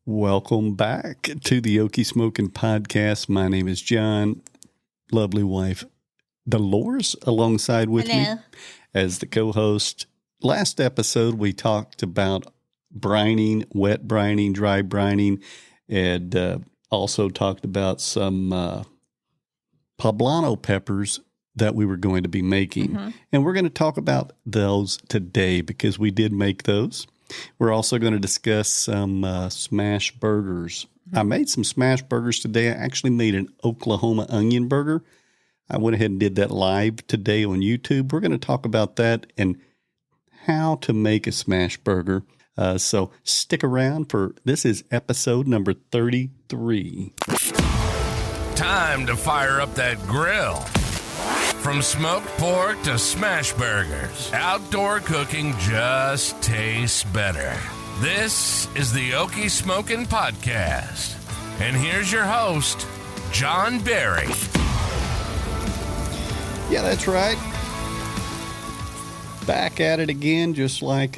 Welcome back to the Okie Smokin podcast. My name is John. Lovely wife Dolores alongside with me as the co-host. Last episode, we talked about brining, wet brining, dry brining, and also talked about some Poblano peppers that we were going to be making. Mm-hmm. And we're going to talk about those today because we did make those. We're also going to discuss some smash burgers. Mm-hmm. I made some smash burgers today. I actually made an Oklahoma onion burger. I went ahead and did that live today on YouTube. We're going to talk about that and how to make a smash burger. So stick around for this is episode number 33. Time to fire up that grill. From smoked pork to smash burgers, outdoor cooking just tastes better. This is the Okie Smokin podcast. And here's your host, John Berry. Yeah, that's right. Back at it again, just like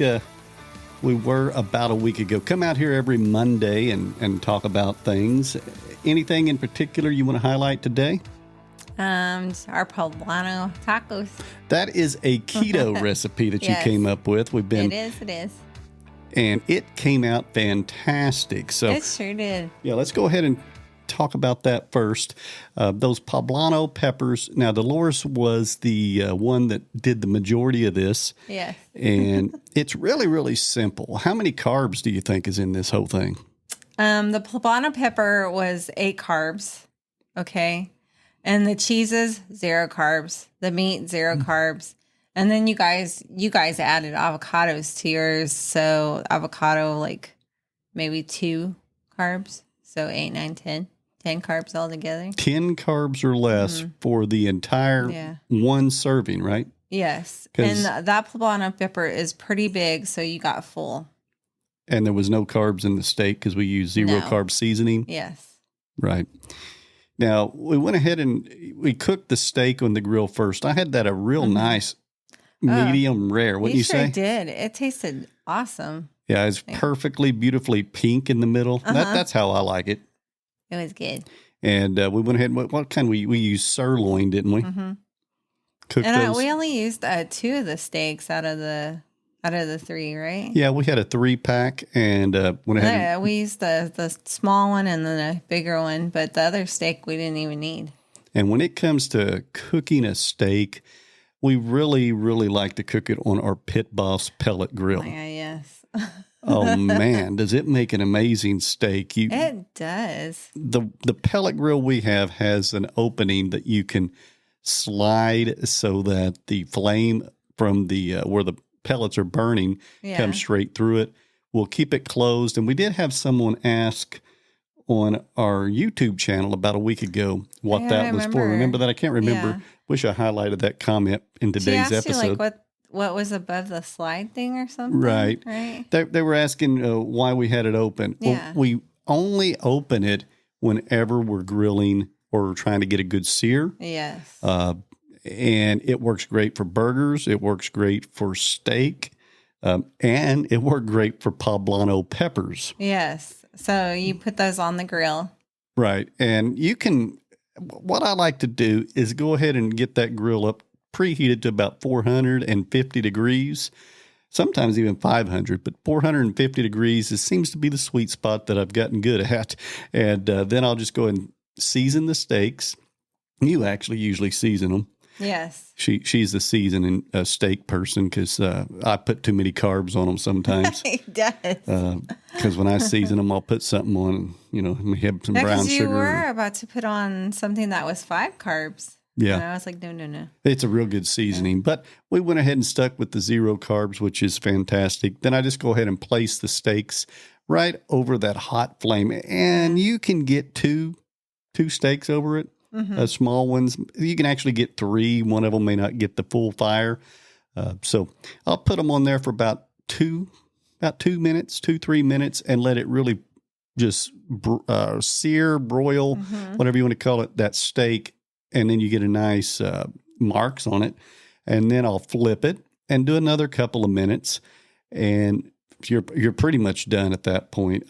we were about a week ago. Come out here every Monday and talk about things. Anything in particular you want to highlight today? Our Poblano tacos. That is a keto recipe that you came up with. It is. And it came out fantastic. So it sure did. Yeah, let's go ahead and talk about that first. Those Poblano peppers. Now, Dolores was the one that did the majority of this. Yes. And it's really, really simple. How many carbs do you think is in this whole thing? The Poblano pepper was 8 carbs. Okay. And the cheeses, 0 carbs. The meat, 0 carbs. And then you guys added avocados to yours. So avocado, like maybe 2 carbs. So 8, 9, 10. 10 carbs altogether. 10 carbs or less for the entire one serving, right? Yes. And that Poblano pepper is pretty big, so you got full. And there was no carbs in the steak because we used zero carb seasoning? Yes. Right. Now, we went ahead and we cooked the steak on the grill first. I had that a real nice medium rare. Wouldn't you say? You sure did. It tasted awesome. Yeah, it's perfectly, beautifully pink in the middle. That's how I like it. It was good. And we went ahead and what kind we used sirloin, didn't we? Mm-hmm. Cooked those. We only used 2 of the steaks out of the 3, right? Yeah, we had a 3-pack and went ahead. We used the small one and then a bigger one, but the other steak we didn't even need. And when it comes to cooking a steak, we really, really like to cook it on our Pit Boss pellet grill. Yeah, yes. Oh man, does it make an amazing steak? It does. The pellet grill we have has an opening that you can slide so that the flame from the where the pellets are burning comes straight through it. We'll keep it closed. And we did have someone ask on our YouTube channel about a week ago what that was for. Remember that? I can't remember. Yeah. Wish I highlighted that comment in today's episode. You, like, what was above the slide thing or something? Right. They were asking why we had it open. Yeah. Well, we only open it whenever we're grilling or trying to get a good sear. Yes. And it works great for burgers. It works great for steak. And it worked great for Poblano peppers. Yes. So you put those on the grill. Right. And you can, what I like to do is go ahead and get that grill up preheated to about 450 degrees, sometimes even 500, but 450 degrees seems to be the sweet spot that I've gotten good at. And then I'll just go and season the steaks. You actually usually season them. Yes. She's the seasoning steak person because I put too many carbs on them sometimes. He does. Because when I season them, I'll put something on, we have some brown sugar. You were about to put on something that was 5 carbs. Yeah. And I was like, no. It's a real good seasoning. Yeah. But we went ahead and stuck with the 0 carbs, which is fantastic. Then I just go ahead and place the steaks right over that hot flame. And you can get two steaks over it. Mm-hmm. Small ones. You can actually get 3. One of them may not get the full fire. So I'll put them on there for about 2 minutes, 2-3 minutes, and let it really just sear, broil, whatever you want to call it, that steak. And then you get a nice marks on it. And then I'll flip it and do another couple of minutes. And you're pretty much done at that point.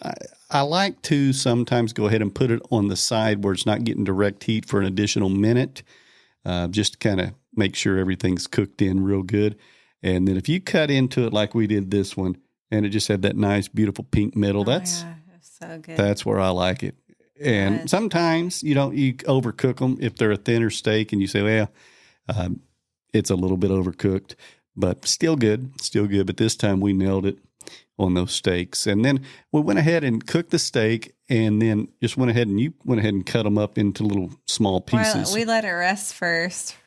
I like to sometimes go ahead and put it on the side where it's not getting direct heat for an additional minute, just to kind of make sure everything's cooked in real good. And then if you cut into it like we did this one, and it just had that nice, beautiful pink middle, that's so good. That's where I like it. And sometimes you overcook them if they're a thinner steak, and you say, well, it's a little bit overcooked, but still good. But this time we nailed it on those steaks. And then we went ahead and cooked the steak, and then you went ahead and cut them up into little small pieces. We let it rest first,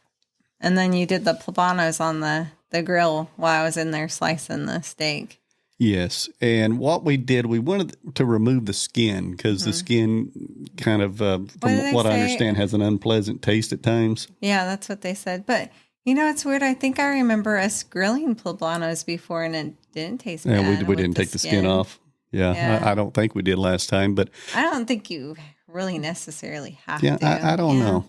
and then you did the Poblanos on the grill while I was in there slicing the steak. Yes. And what we did, we wanted to remove the skin because the skin kind of, from what I understand, has an unpleasant taste at times. Yeah, that's what they said. But, it's weird. I think I remember us grilling Poblanos before, and it didn't taste bad. Yeah, we didn't take the skin off. Yeah. I don't think we did last time, but I don't think you really necessarily have to. Yeah, I don't know.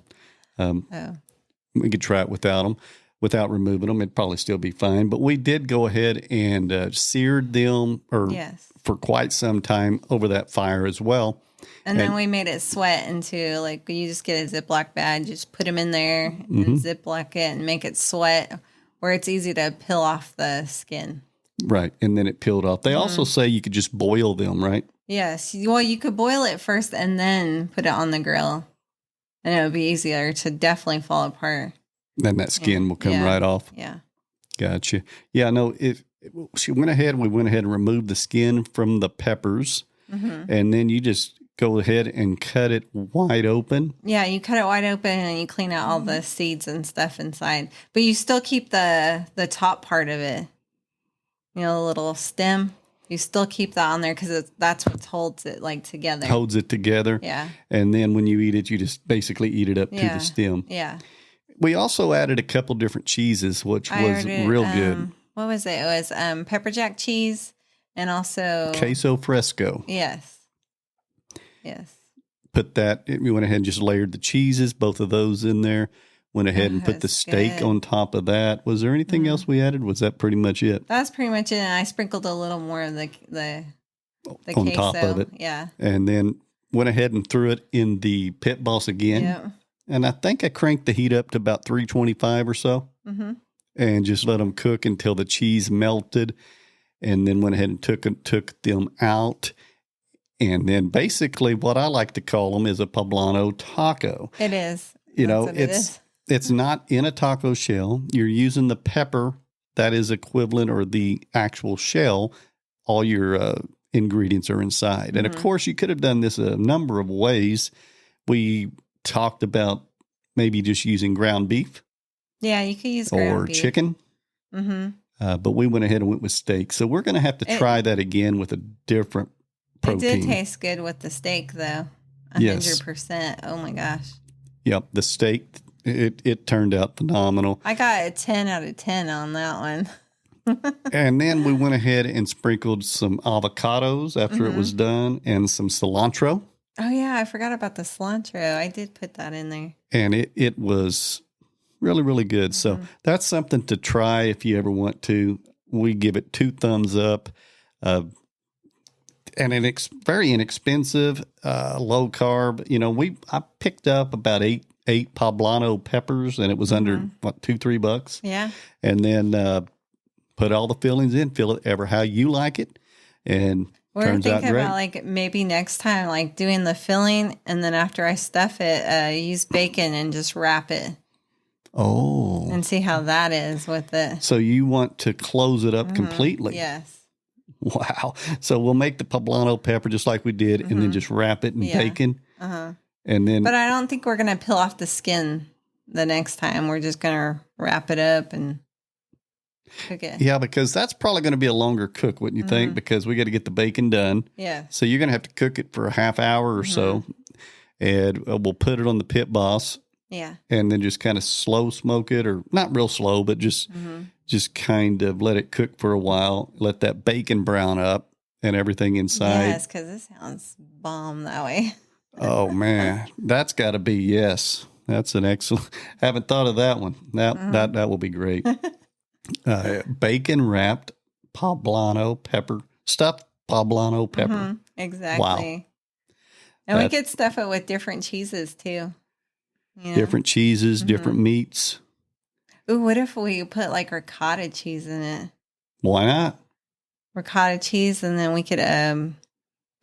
We could try it without them. Without removing them, it'd probably still be fine. But we did go ahead and seared them for quite some time over that fire as well. And then we made it sweat into, you just get a Ziploc bag, just put them in there and Ziploc it and make it sweat where it's easy to peel off the skin. Right. And then it peeled off. They also say you could just boil them, right? Yes. Well, you could boil it first and then put it on the grill. And it would be easier to definitely fall apart. Then that skin will come right off. Yeah. Gotcha. Yeah, no, we went ahead and removed the skin from the peppers. And then you just go ahead and cut it wide open. Yeah, you cut it wide open and you clean out all the seeds and stuff inside. But you still keep the top part of it. The little stem. You still keep that on there because that's what holds it together. Holds it together. Yeah. And then when you eat it, you just basically eat it up to the stem. Yeah. We also added a couple different cheeses, which was real good. What was it? It was pepper jack cheese and also queso fresco. Yes. Put that. We went ahead and just layered the cheeses, both of those in there. Went ahead and put the steak on top of that. Was there anything else we added? Was that pretty much it? That's pretty much it. And I sprinkled a little more of the on queso. top of it. Yeah. And then went ahead and threw it in the pit boss again. Yeah. And I think I cranked the heat up to about 325 or so. And just let them cook until the cheese melted. And then went ahead and took them out. And then basically what I like to call them is a Poblano taco. It is. It's not in a taco shell. You're using the pepper that is equivalent, or the actual shell. All your ingredients are inside. And of course, you could have done this a number of ways. We talked about maybe just using ground beef. Yeah, you could use ground beef. Or chicken. But we went ahead and went with steak. So we're going to have to try that again with a different protein. It did taste good with the steak, though. 100%. Oh, my gosh. Yep, the steak, it turned out phenomenal. I got a 10 out of 10 on that one. And then we went ahead and sprinkled some avocados after it was done, and some cilantro. Oh, yeah, I forgot about the cilantro. I did put that in there. And it was really, really good. So that's something to try if you ever want to. We give it 2 thumbs up. And it's very inexpensive, low carb. I picked up about eight Poblano peppers, and it was under $2-3. Yeah. And then put all the fillings in, fill it ever how you like it, and turns out great. We're thinking about maybe next time, doing the filling, and then after I stuff it, use bacon and just wrap it. Oh. And see how that is with it. So you want to close it up completely? Yes. Wow. So we'll make the Poblano pepper just like we did, and then just wrap it in bacon. And then, but I don't think we're going to peel off the skin the next time. We're just going to wrap it up and cook it. Yeah, because that's probably going to be a longer cook, wouldn't you think? Because we got to get the bacon done. Yeah. So you're going to have to cook it for a half hour or so. And we'll put it on the pit boss. Yeah. And then just kind of slow smoke it, or not real slow, but just kind of let it cook for a while. Let that bacon brown up and everything inside. Yes, because it sounds bomb that way. Oh, man. That's got to be, yes. That's an excellent, haven't thought of that one. That will be great. Bacon wrapped Poblano pepper stuffed poblano pepper. Mhm, exactly. Wow. And we could stuff it with different cheeses too. You know? Different cheeses, different meats. Ooh, what if we put like ricotta cheese in it? Why not? Ricotta cheese, and then we could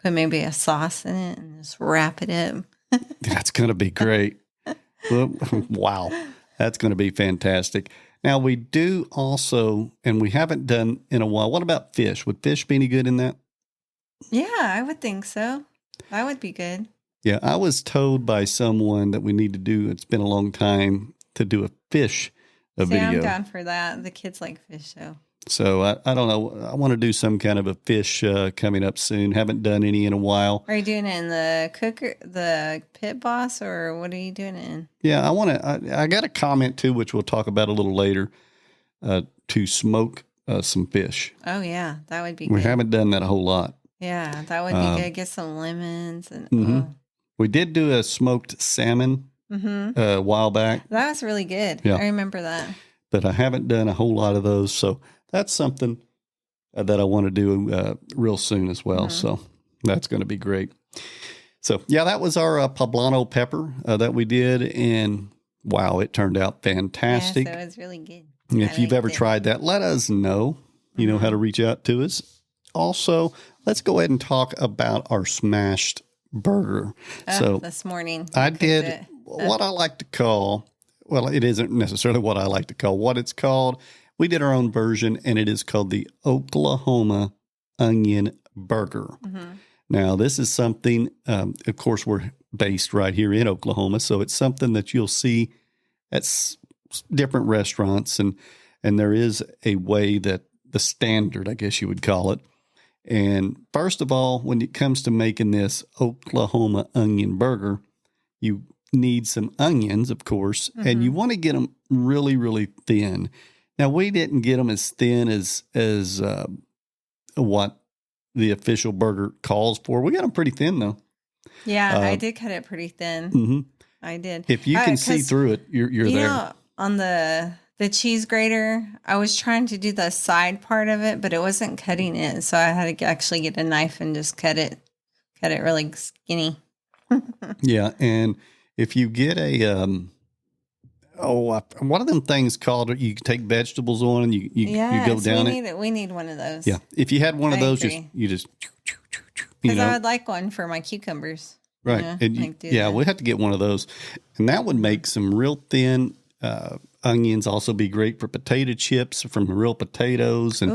put maybe a sauce in it and just wrap it up. That's going to be great. Wow. That's going to be fantastic. Now, we do also, and we haven't done in a while, what about fish? Would fish be any good in that? Yeah, I would think so. That would be good. Yeah, I was told by someone that we need to do, it's been a long time, to do a fish video. I'm down for that. The kids like fish, so. So I don't know. I want to do some kind of a fish coming up soon. Haven't done any in a while. Are you doing it in the cooker, the pit boss, or what are you doing it in? Yeah, I want to. I got a comment too, which we'll talk about a little later, to smoke some fish. Oh yeah, that would be We good. haven't done that a whole lot. Yeah, that would be good. Get some lemons and We did do a smoked salmon a while back. that was really good. Yeah. I remember that. But I haven't done a whole lot of those. So that's something that I want to do real soon as well. So that's going to be great. So, yeah, that was our poblano pepper that we did. And, wow, it turned out fantastic. Yeah, so it was really good. If you've ever tried that, let us know. You know how to reach out to us. Also, let's go ahead and talk about our smashed burger. So this morning I did what I like to call, well, it isn't necessarily what I like to call, what it's called. We did our own version, and it is called the Oklahoma onion burger. Now, this is something, of course, we're based right here in Oklahoma, so it's something that you'll see at different restaurants, and there is a way that the standard, I guess you would call it. And first of all, when it comes to making this Oklahoma onion burger, you need some onions, of course, and you want to get them really, really thin. Now, we didn't get them as thin as what the official burger calls for. We got them pretty thin, though. Yeah, I did cut it pretty thin. I did. If you can see through it, you're you there. know, on the cheese grater, I was trying to do the side part of it, but it wasn't cutting it. So I had to actually get a knife and just cut it really skinny. Yeah, and if you get a one of them things called, you can take vegetables on and you go down it. We need one of those. Yeah, if you had one of I those, agree. you just Because I would like one for my cucumbers. right. And we have to get one of those, and that would make some real thin onions. Also, be great for potato chips from real potatoes and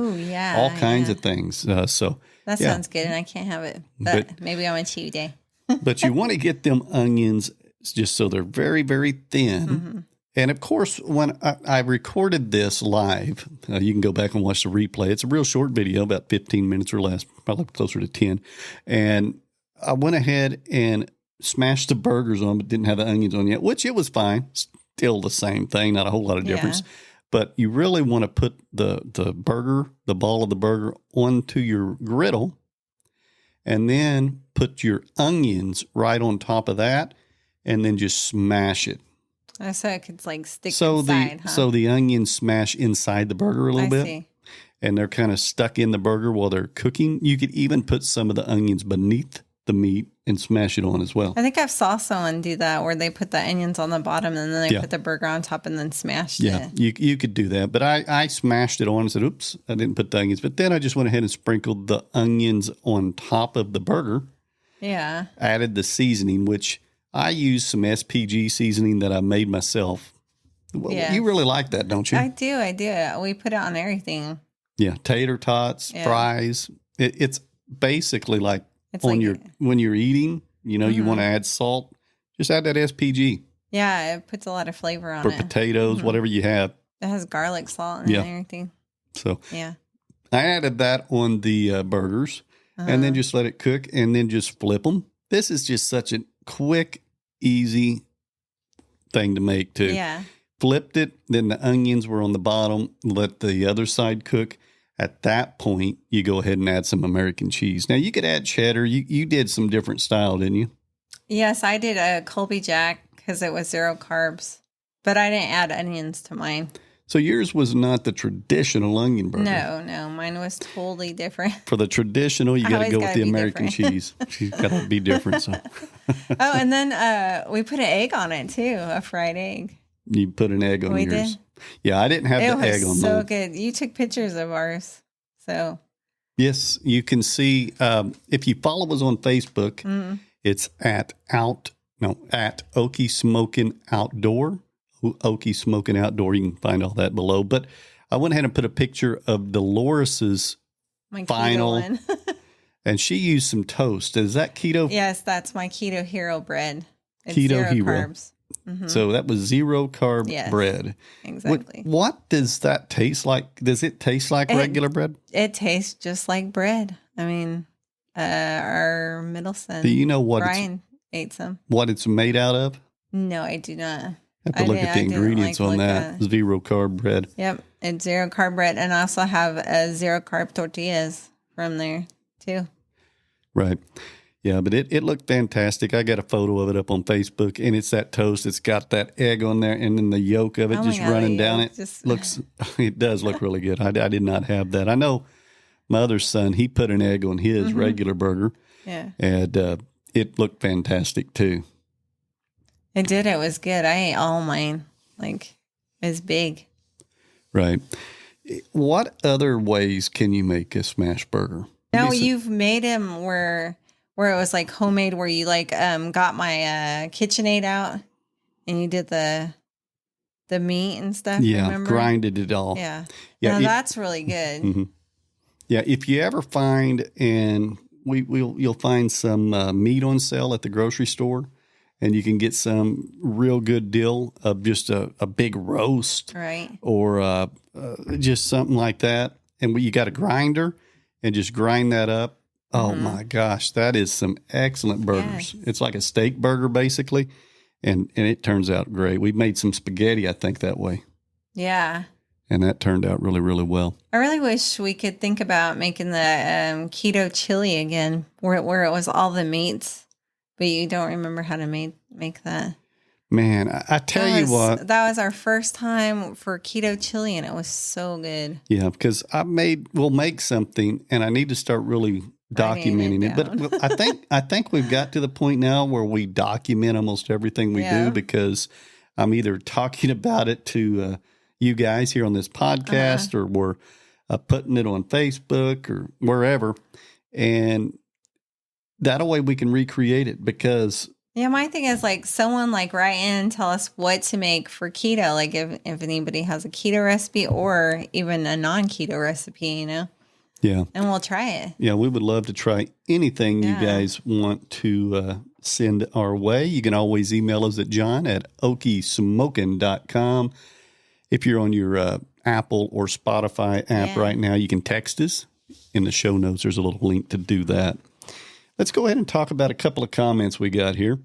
all kinds of things. So that sounds good, and I can't have it, but maybe on a Tuesday. But you want to get them onions just so they're very, very thin. And of course, when I recorded this live, you can go back and watch the replay. It's a real short video, about 15 minutes or less, probably closer to 10. And I went ahead and smashed the burgers on, but didn't have the onions on yet, which it was fine. Still the same thing, not a whole lot of difference. But you really want to put the burger, the ball of the burger, onto your griddle, and then put your onions right on top of that, and then just smash it. So it could like stick inside, So the onions smash inside the burger a little bit. See. And they're kind of stuck in the burger while they're cooking. You could even put some of the onions beneath the meat and smash it on as well. I think I saw someone do that where they put the onions on the bottom and then they put the burger on top and then smashed it. Yeah, you could do that. But I smashed it on and said, oops, I didn't put the onions. But then I just went ahead and sprinkled the onions on top of the burger. Yeah. Added the seasoning, which I use some SPG seasoning that I made myself. Well, you really like that, don't you? I do. We put it on everything. Yeah, tater tots, fries. It's basically like when you're eating, you want to add salt, just add that SPG. Yeah, it puts a lot of flavor on for it. potatoes, whatever you have. It has garlic, salt, and everything. So I added that on the burgers and then just let it cook and then just flip them. This is just such a quick, easy thing to make too. Yeah. Flipped it, then the onions were on the bottom, let the other side cook. At that point, you go ahead and add some American cheese. Now, you could add cheddar. You did some different style, didn't you? Yes, I did a Colby Jack because it was 0 carbs, but I didn't add onions to mine. So yours was not the traditional onion burger. No, mine was totally different. For the traditional, you got to always go with gotta the be American different. cheese. She's got to be different. So Oh, and then we put an egg on it too, a fried egg. you put an egg on We yours. did. Yeah, I didn't have It the egg on was so mine. good. You took pictures of ours. So Yes, you can see if you follow us on Facebook, mm, it's at Okie Smokin Outdoor. Okie Smokin Outdoor. You can find all that below. But I went ahead and put a picture of Dolores's my keto final, one. and she used some toast. Is that keto? Yes, that's my Keto Hero bread. It's Keto zero Hero. carbs. Mhm. So that was 0 carb Yes. bread. Exactly. What does that taste like? Does it taste like regular bread? It tastes just like bread. I mean, our middle son, Do you know Brian, ate some. what it's made out of? No, I do not. Have to look at the ingredients on that. 0 carb bread. Yep, it's zero carb bread, and I also have zero carb tortillas from there too. Right. Yeah, but it looked fantastic. I got a photo of it up on Facebook, and it's that toast. It's got that egg on there, and then the yolk of it Oh my just God, running the down yolk it. just- Looks, it does look really good. I did not have that. I know my other son, he put an egg on his Mm-hmm. regular burger, Yeah, and it looked fantastic too. it did. It was good. I ate all mine. Like, it's big. Right. What other ways can you make a smash burger? No, Lisa? you've made them where it was like homemade, where you like got my KitchenAid out and you did the meat and stuff. Yeah, remember? grinded it all. Yeah, Yeah, now it- that's really good. Mhm. Yeah, if you ever find, and you'll find some meat on sale at the grocery store, and you can get some real good deal of just a big roast Right. or just something like that, and you got a grinder and just grind that up. Oh my gosh, that is some excellent burgers. Yes. It's like a steak burger basically, and it turns out great. We made some spaghetti, I think, that way, Yeah. and that turned out really, really well. I really wish we could think about making the keto chili again, where it was all the meats, but you don't remember how to make that. Man, I tell you what. That was our first time for keto chili, and it was so good. Yeah, because we'll make something, and I need to start really Writing documenting it it. But I think we've got to the point now where we document almost everything we Yeah. do, because I'm either talking about it to you guys here on this podcast, or we're putting it on Facebook or wherever, and that way we can recreate it. Because Yeah, my thing is like someone like write in and tell us what to make for keto. Like if anybody has a keto recipe or even a non-keto recipe, yeah, and we'll try it. yeah, we would love to try anything you Yeah. guys want to send our way. You can always email us at john@okiesmokin.com. If you're on your Apple or Spotify app Yeah. right now, you can text us. In the show notes, there's a little link to do that. Let's go ahead and talk about a couple of comments we got here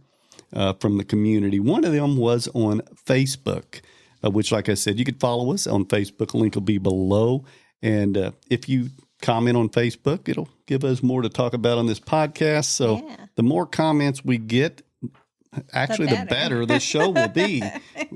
from the community. One of them was on Facebook, which, like I said, you could follow us on Facebook. Link will be below. And if you comment on Facebook, it'll give us more to talk about on this podcast. So Yeah. the more comments we get, actually, the better. better this show will be.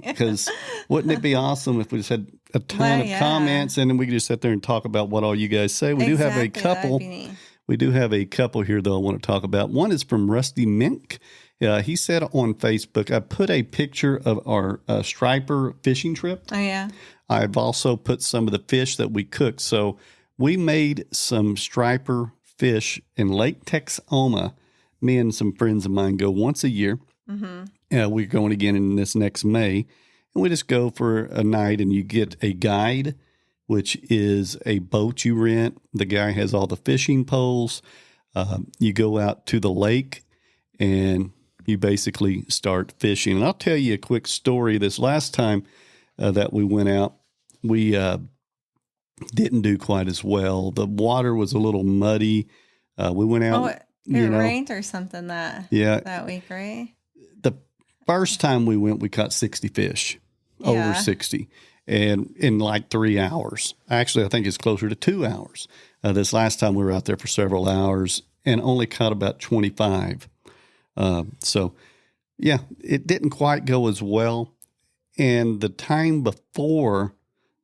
Because wouldn't it be awesome if we just had a ton Well, of yeah. comments, and then we could just sit there and talk about what all you guys say? We do have a Exactly, that'd couple. be neat. We do have a couple here, though, I want to talk about. One is from Rusty Mink. He said on Facebook, I put a picture of our striper fishing trip. Oh yeah. I've also put some of the fish that we cooked. So we made some striper fish in Lake Texoma. Me and some friends of mine go once a year. We're going again in this next May. And we just go for a night, and you get a guide, which is a boat you rent. The guy has all the fishing poles. You go out to the lake, and you basically start fishing. And I'll tell you a quick story. This last time that we went out, we didn't do quite as well. The water was a little muddy. We went out. Oh, it rained or something that week, right? The first time we went, we caught 60 fish, over Yeah. 60, and in like 3 hours. Actually, I think it's closer to 2 hours. This last time we were out there for several hours and only caught about 25. So, yeah, it didn't quite go as well. And the time before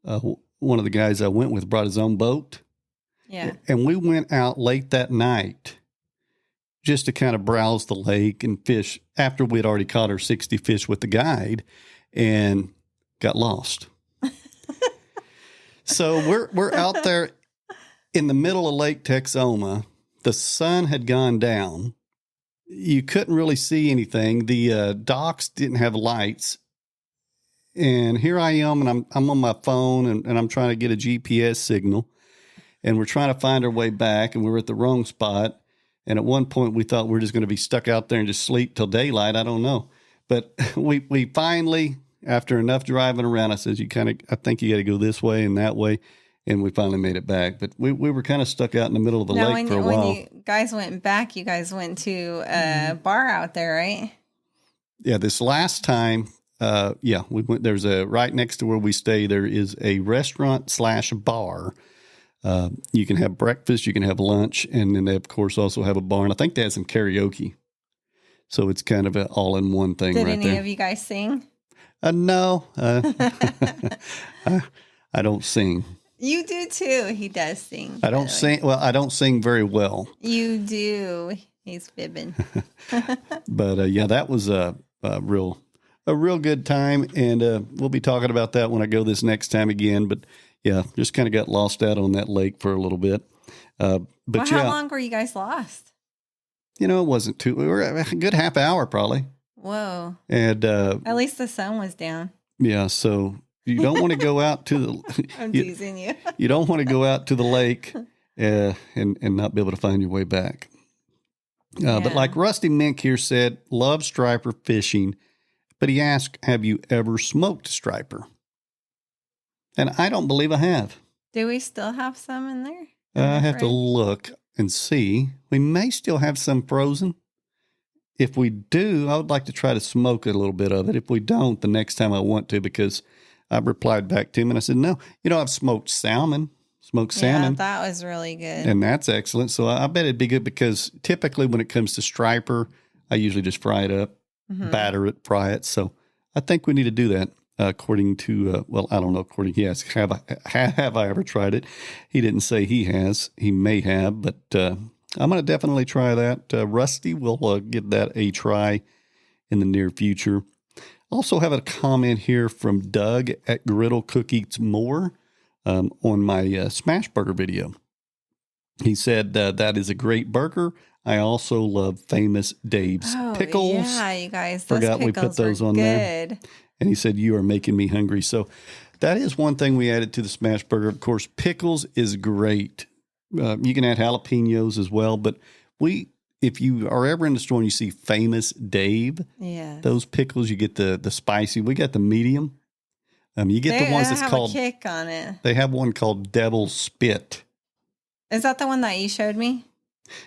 one of the guys I went with brought his own boat. Yeah. And we went out late that night just to kind of browse the lake and fish after we'd already caught our 60 fish with the guide and got lost. So we're out there in the middle of Lake Texoma. The sun had gone down. You couldn't really see anything. The docks didn't have lights. And here I am, and I'm on my phone, and I'm trying to get a GPS signal. And we're trying to find our way back, and we were at the wrong spot. And at one point, we thought we were just going to be stuck out there and just sleep till daylight. I don't know. But we finally, after enough driving around, I says, I think you got to go this way and that way. And we finally made it back. But we were kind of stuck out in the middle of the lake for a while. When you guys went back, you guys went to a bar out there, right? Yeah, this last time, we went. There's right next to where we stay, there is a restaurant/bar. You can have breakfast, you can have lunch, and then they, of course, also have a bar. And I think they have some karaoke. So it's kind of an all-in-one thing right there. Did any of you guys sing? No. I don't sing. You do too. He does sing. I don't sing. Well, I don't sing very well. You do. He's fibbing. But that was a real good time, and we'll be talking about that when I go this next time again. But yeah, just kind of got lost out on that lake for a little bit. But how long were you guys lost? It wasn't too. We were a good half hour probably. Whoa! And at least the sun was down. Yeah, so you don't want to go out to the. I'm teasing you. You don't want to go out to the lake and not be able to find your way back. But like Rusty Mink here said, love striper fishing, but he asked, "Have you ever smoked striper?" And I don't believe I have. Do we still have some in there? I have to look and see. We may still have some frozen. If we do, I would like to try to smoke a little bit of it. If we don't, the next time I want to, because I replied back to him and I said, no, I've smoked salmon. Yeah, that was really good. And that's excellent. So I bet it'd be good because typically when it comes to striper, I usually just fry it up, batter it, fry it. So I think we need to do that. According to, I don't know, yes, have I ever tried it? He didn't say he has. He may have, but I'm going to definitely try that. Rusty, we'll give that a try in the near future. Also have a comment here from Doug at Griddle Cook Eats More on my smash burger video. He said that is a great burger. I also love Famous Dave's pickles. Yeah, you guys, forgot we put those on there. And he said, you are making me hungry. So that is one thing we added to the smash burger. Of course, pickles is great. You can add jalapenos as well. But if you are ever in the store and you see Famous Dave, those pickles, you get the spicy. We got the medium. You get the ones that's called a kick on it. They have one called Devil's Spit. Is that the one that you showed me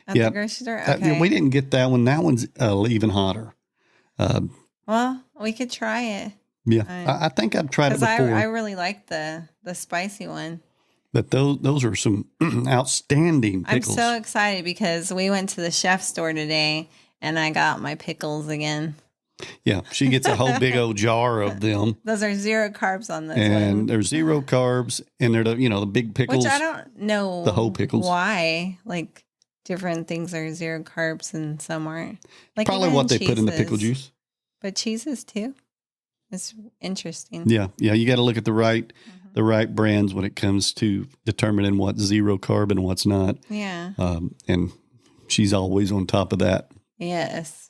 at the grocery store? Okay. We didn't get that one. That one's even hotter. Well, we could try it. Yeah, I think I've tried it before. I really like the spicy one. But those are some outstanding pickles. I'm so excited because we went to the chef store today and I got my pickles again. Yeah, she gets a whole big old jar of them. Those are zero carbs on this and one. They're zero carbs, and they're the big pickles. Which I don't know the whole pickles. Why. Like different things are zero carbs and some aren't. Like probably what they put in the pickle juice. But cheeses too. It's interesting. Yeah. You got to look at the right brands when it comes to determining what's zero carb and what's not. Yeah. And she's always on top of that. Yes.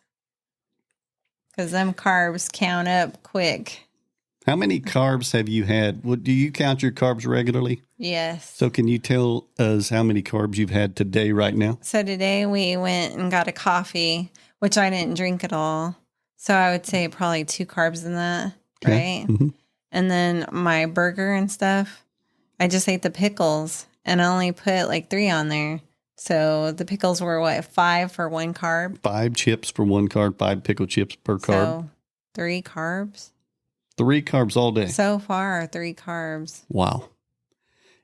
Because them carbs count up quick. How many carbs have you had? Do you count your carbs regularly? Yes. So can you tell us how many carbs you've had today right now? So today we went and got a coffee, which I didn't drink at all. So I would say probably 2 carbs in that, right? Mm-hmm. And then my burger and stuff, I just ate the pickles and I only put like 3 on there. So the pickles were 5 for 1 carb? 5 chips for 1 carb, 5 pickle chips per carb. So 3 carbs? 3 carbs all day. So far, 3 carbs. Wow.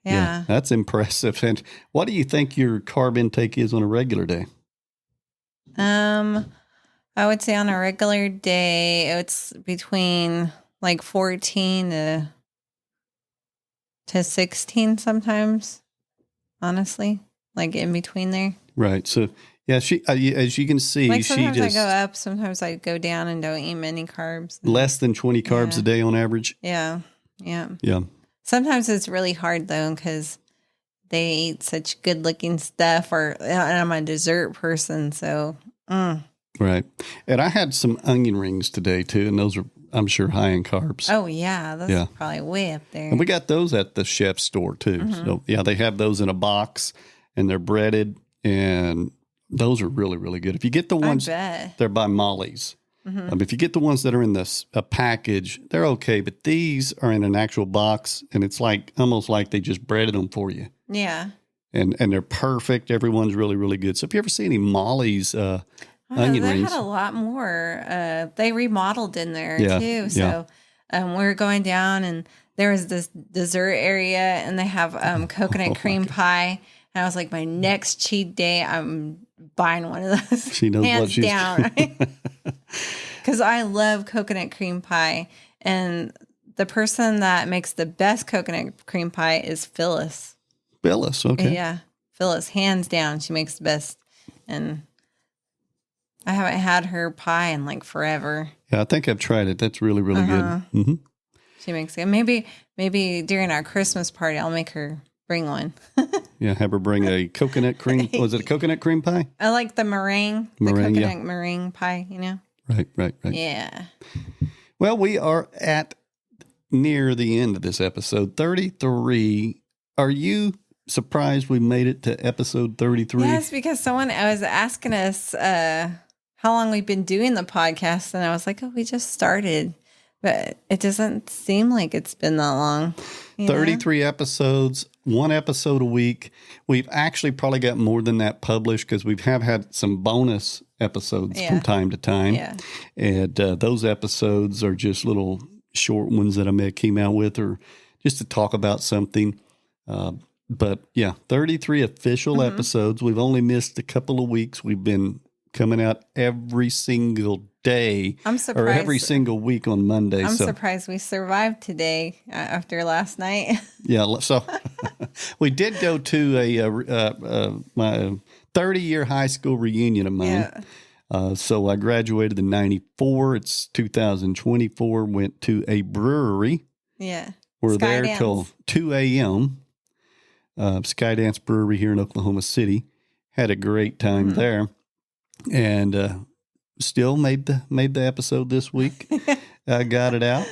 Yeah. That's impressive. And what do you think your carb intake is on a regular day? I would say on a regular day, it's between like 14 to to 16 sometimes, honestly, like in between there. Right. So, yeah, she as you can see, Like she sometimes just I go up, sometimes I go down and don't eat many carbs. less than 20 carbs a day on average. Yeah. Yeah. Sometimes it's really hard though, because they eat such good looking stuff, and I'm a dessert person. So, Right. And I had some onion rings today too. And those are, I'm sure, high in carbs. oh yeah, that's probably way up there. And we got those at the chef's store too. So, yeah, they have those in a box and they're breaded. And those are really, really good. If you get the ones, they're by Molly's. If you get the ones that are in a package, they're okay. But these are in an actual box, and it's like almost like they just breaded them for you. Yeah. And they're perfect. Everyone's really, really good. So if you ever see any Molly's onion they rings. had a lot more. They remodeled in there too. Yeah. So we were going down, and there was this dessert area, and they have coconut cream pie. And I was like, my next cheat day, I'm buying one of those. She knows hands what she's down, right? Because I love coconut cream pie, and the person that makes the best coconut cream pie is Phyllis. Phyllis, okay. Yeah, Phyllis, hands down, she makes the best, and I haven't had her pie in like forever. Yeah, I think I've tried it. That's really, really good. Mm-hmm. She makes it. Maybe during our Christmas party, I'll make her bring one. Yeah, have her bring a coconut cream. Was it a coconut cream pie? I like the meringue the coconut meringue pie, you know? Right. Yeah. Well, we are at near the end of this episode, 33. Are you surprised we made it to episode 33? Yes, because someone was asking us how long we've been doing the podcast, and I was like, oh, we just started. But it doesn't seem like it's been that long. 33 episodes, one episode a week. We've actually probably got more than that published because we have had some bonus episodes from time to time. Yeah. And those episodes are just little short ones that I came out with, or just to talk about something. But yeah, 33 official episodes. We've only missed a couple of weeks. We've been coming out every single day. I'm surprised. Or every single week on Monday. I'm surprised we survived today after last night. Yeah, so we did go to my 30-year high school reunion of mine. Yeah. So I graduated in 94. It's 2024. Went to a brewery. Yeah. We're there till 2 a.m. Skydance Brewery here in Oklahoma City. Had a great time there. And still made the episode this week. Got it out.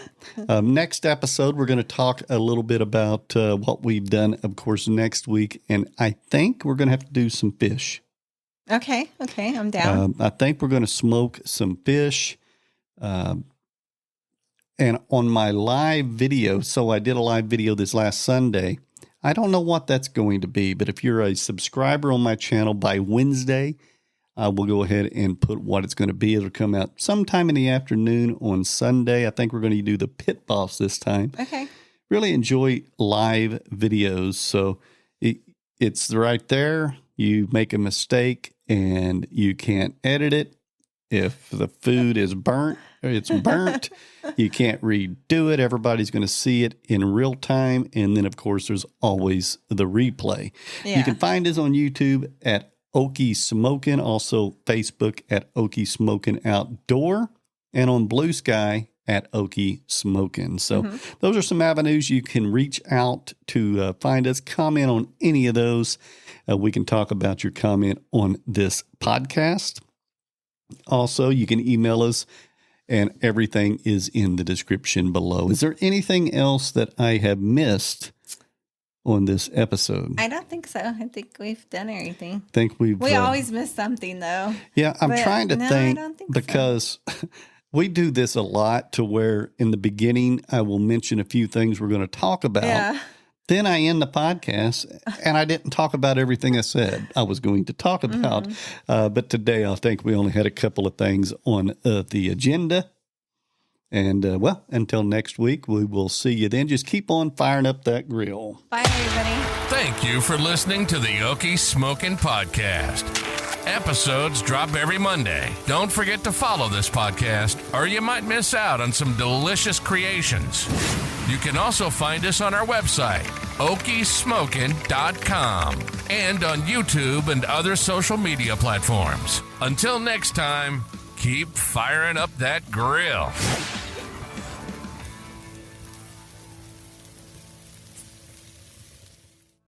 Next episode, we're going to talk a little bit about what we've done, of course, next week. And I think we're going to have to do some fish. Okay, I'm down. I think we're going to smoke some fish. And on my live video, so I did a live video this last Sunday. I don't know what that's going to be, but if you're a subscriber on my channel by Wednesday, I will go ahead and put what it's going to be. It'll come out sometime in the afternoon on Sunday. I think we're going to do the pit boss this time. Okay. Really enjoy live videos. So it's right there. You make a mistake and you can't edit it. If the food is burnt, it's burnt. You can't redo it. Everybody's going to see it in real time. And then, of course, there's always the replay. Yeah. You can find us on YouTube at Okie Smokin, also Facebook at Okie Smokin Outdoor, and on Blue Sky at Okie Smokin. So those are some avenues you can reach out to find us. Comment on any of those. We can talk about your comment on this podcast. Also, you can email us, and everything is in the description below. Is there anything else that I have missed on this episode? I don't think so. I think we've done everything. We always miss something, though. Yeah, I'm trying to think, because we do this a lot to where in the beginning I will mention a few things we're going to talk about. Yeah. Then I end the podcast, and I didn't talk about everything I said I was going to talk about. But today I think we only had a couple of things on the agenda. And, well, until next week, we will see you then. Just keep on firing up that grill. Bye, everybody. Thank you for listening to the Okie Smokin Podcast. Episodes drop every Monday. Don't forget to follow this podcast, or you might miss out on some delicious creations. You can also find us on our website, okiesmokin.com and on YouTube and other social media platforms. Until next time, keep firing up that grill.